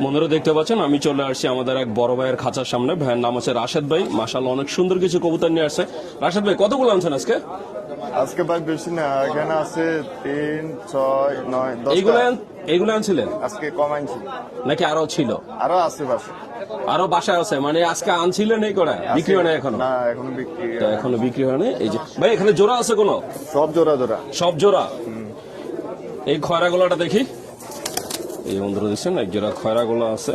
বন্ধুরা দেখতে পাচ্ছেন আমি চলে আসছি আমাদের এক বড় ভাইয়ের খাঁচার সামনে। ভাইয়ের নাম আছে রাশেদ ভাই। মাশাআল্লাহ অনেক সুন্দর কিছু কবুতর নিয়ে আসছে। রাশেদ ভাই কতগুলো আনছেন আজকে? আজকে ভাই বেশি না, এখানে আছে 3, 6, 9, 10। এইগুলো আনছিলেন আজকে কম আনছি, নাকি আরো ছিল? আরো আছে বাসে। আরো বাসায় আছে মানে আজকে আনছিলেন এই করে বিক্রি হয় না এখনো? না এখনো বিক্রি তো এখনো বিক্রি হয় না। এই যে ভাই এখানে জোড়া আছে কোনো? সব জোড়া জোড়া। সব জোড়া। এই খয়রা গোলাটা দেখি। এই বন্ধুরা দেখছেন এক জোড়া খয়রা গোলা আছে।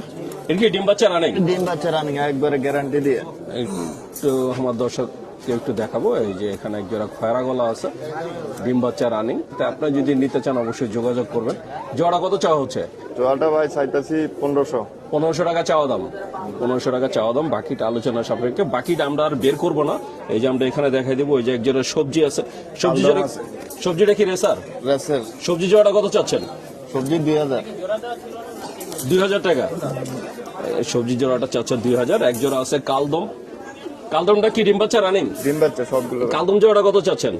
এর কি ডিম বাচ্চা রানিং? ডিম বাচ্চা রানিং একবারে গ্যারান্টি দিয়ে। একটু আমার দর্শককে একটু দেখাবো। এই যে এখানে এক জোড়া খয়রা গলা আছে, ডিম বাচ্চা রানিং। তা আপনারা যদি নিতে চান অবশ্যই যোগাযোগ করবেন। জোড়া কত চাওয়া হচ্ছে? জোড়াটা ভাই চাইতেছি 1500। 1500 টাকা চাওয়া দাম। 1500 টাকা চাওয়া দাম। বাকিটা আলোচনা সাপেক্ষে। বাকিটা আমরা আর বের করবো না। এই যে আমরা এখানে দেখাই দেবো। ওই যে এক জোড়া সবজি আছে। সবজিটা কি রেসার? রেসের। সবজি জোড়াটা কত চাচ্ছেন? সবজি 2000। 2000 টাকা। সবজি জোড়াটা চাচ্ছে 2000। এক জোড়া আছে কালদম। কালদমটা কি ডিম বাচ্চা রানিং? ডিম বাচ্চা সবগুলো। কালদম জোড়াটা কত চাচ্ছেন?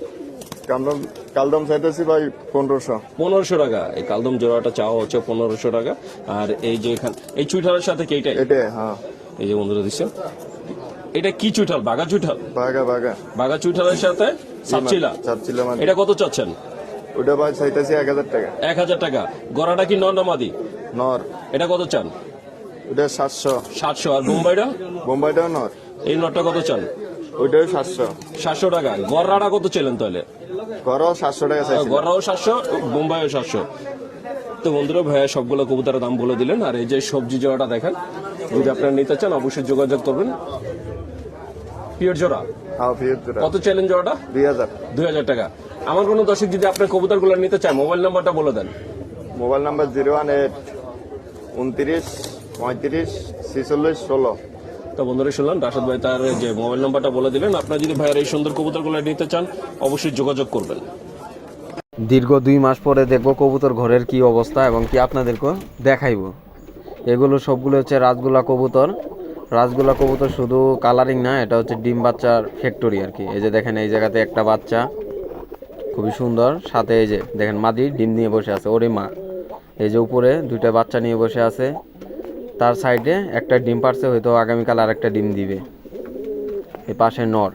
কালদম চাইতেছি ভাই 1500। 1500 টাকা। এই কালদম জোড়াটা চাওয়া হচ্ছে 1500 টাকা। আর এই যে এখানে এই চুইঠালের সাথে কি এটাই? এটা হ্যাঁ। এই যে বন্ধুরা দিচ্ছেন এটা কি চুইঠাল? বাঘা চুইঠাল? বাগা বাগা। বাঘা চুইঠালের সাথে সাতচিলা। সাতচিলা মানে এটা কত চাচ্ছেন? ওটা ভাই চাইতেছি 1000 টাকা। 1000 টাকা। গড়াটা কি নর না মাদি? নর। এটা কত চান? ওটা 700। 700। আর বোম্বাইটা? বোম্বাইটাও নর। এই নরটা কত চান? ওইটাও 700। 700 টাকা। গড়াটা কত ছিলেন তাহলে? গড়ও 700 টাকা চাইছি। গড়াও 700, বোম্বাইও 700। তো বন্ধুরা ভাইয়া সবগুলো কবুতরের দাম বলে দিলেন। আর এই যে সবজি জোড়াটা দেখেন, যদি আপনারা নিতে চান অবশ্যই যোগাযোগ করবেন। পিওর জোড়া? হ্যাঁ পিওর জোড়া। কত চ্যালেঞ্জ জোড়াটা? 2000। 2000 টাকা। আমার কোনো দর্শক যদি আপনার কবুতরগুলো নিতে চায় মোবাইল নাম্বারটা বলে দেন। Mobile number 018 29 35 46 16। তো বন্ধুরা শুনলাম রাশেদ ভাই তার যে মোবাইল নাম্বারটা বলে দিলেন। আপনারা যদি ভাইয়ের এই সুন্দর কবুতরগুলো নিতে চান অবশ্যই যোগাযোগ করবেন। দীর্ঘ 2 মাস পরে দেখবো কবুতর ঘরের কি অবস্থা এবং কি আপনাদেরকে দেখাইবো। এগুলো সবগুলো হচ্ছে রাজগোলা কবুতর। রাজগোলা কবুতর শুধু কালারিং না, এটা হচ্ছে ডিম বাচ্চার ফ্যাক্টরি আর কি। এই যে দেখেন এই জায়গাতে একটা বাচ্চা খুবই সুন্দর, সাথে এই যে দেখেন মাদি ডিম নিয়ে বসে আছে, ওরে মা। এই যে উপরে 2টা বাচ্চা নিয়ে বসে আছে, তার সাইডে একটা ডিম পারছে, হয়তো আগামীকাল আর একটা ডিম দিবে। এই পাশে নর,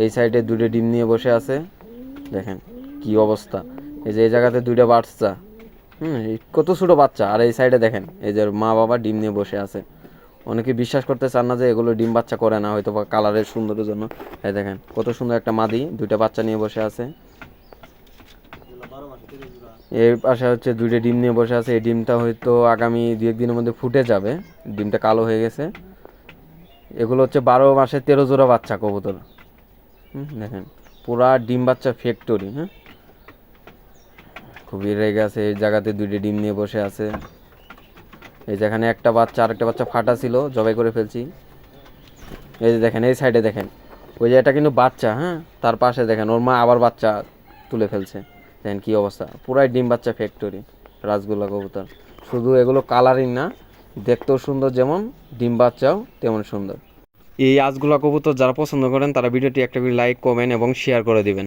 এই সাইডে 2টা ডিম নিয়ে বসে আছে। দেখেন কি অবস্থা। এই যে এই জায়গাতে 2টা বাচ্চা, কত ছোটো বাচ্চা। আর এই সাইডে দেখেন এই যে মা বাবা ডিম নিয়ে বসে আছে। অনেকে বিশ্বাস করতে চান না যে এগুলো ডিম বাচ্চা করে না, হয়তো বা কালারের সুন্দরের জন্য। এই দেখেন কত সুন্দর একটা মাদি 2টা বাচ্চা নিয়ে বসে আছে। এর পাশে হচ্ছে 2টা ডিম নিয়ে বসে আছে। এই ডিমটা হয়তো আগামী 2-1 দিনের মধ্যে ফুটে যাবে। ডিমটা কালো হয়ে গেছে। এগুলো হচ্ছে 12 মাসে 13 জোড়া বাচ্চা কবুতর। দেখেন পুরা ডিম বাচ্চা ফ্যাক্টরি। খুবই রেগে আছে। এই জায়গাতে 2টা ডিম নিয়ে বসে আছে। এই যেখানে একটা বাচ্চা, আরেকটা বাচ্চা ফাটা ছিল, জবাই করে ফেলছি। এই যে দেখেন এই সাইডে দেখেন, ওই যে এটা কিন্তু বাচ্চা, তার পাশে দেখেন ওর মা আবার বাচ্চা তুলে ফেলছে। দেখেন কি অবস্থা, পুরাই ডিম বাচ্চা ফ্যাক্টরি রাজগোলা কবুতর। শুধু এগুলো কালারিং না, দেখতেও সুন্দর, যেমন ডিম বাচ্চাও তেমন সুন্দর। এই রাজগোলা কবুতর যারা পছন্দ করেন তারা ভিডিওটি একটা লাইক, কমেন্ট এবং শেয়ার করে দিবেন।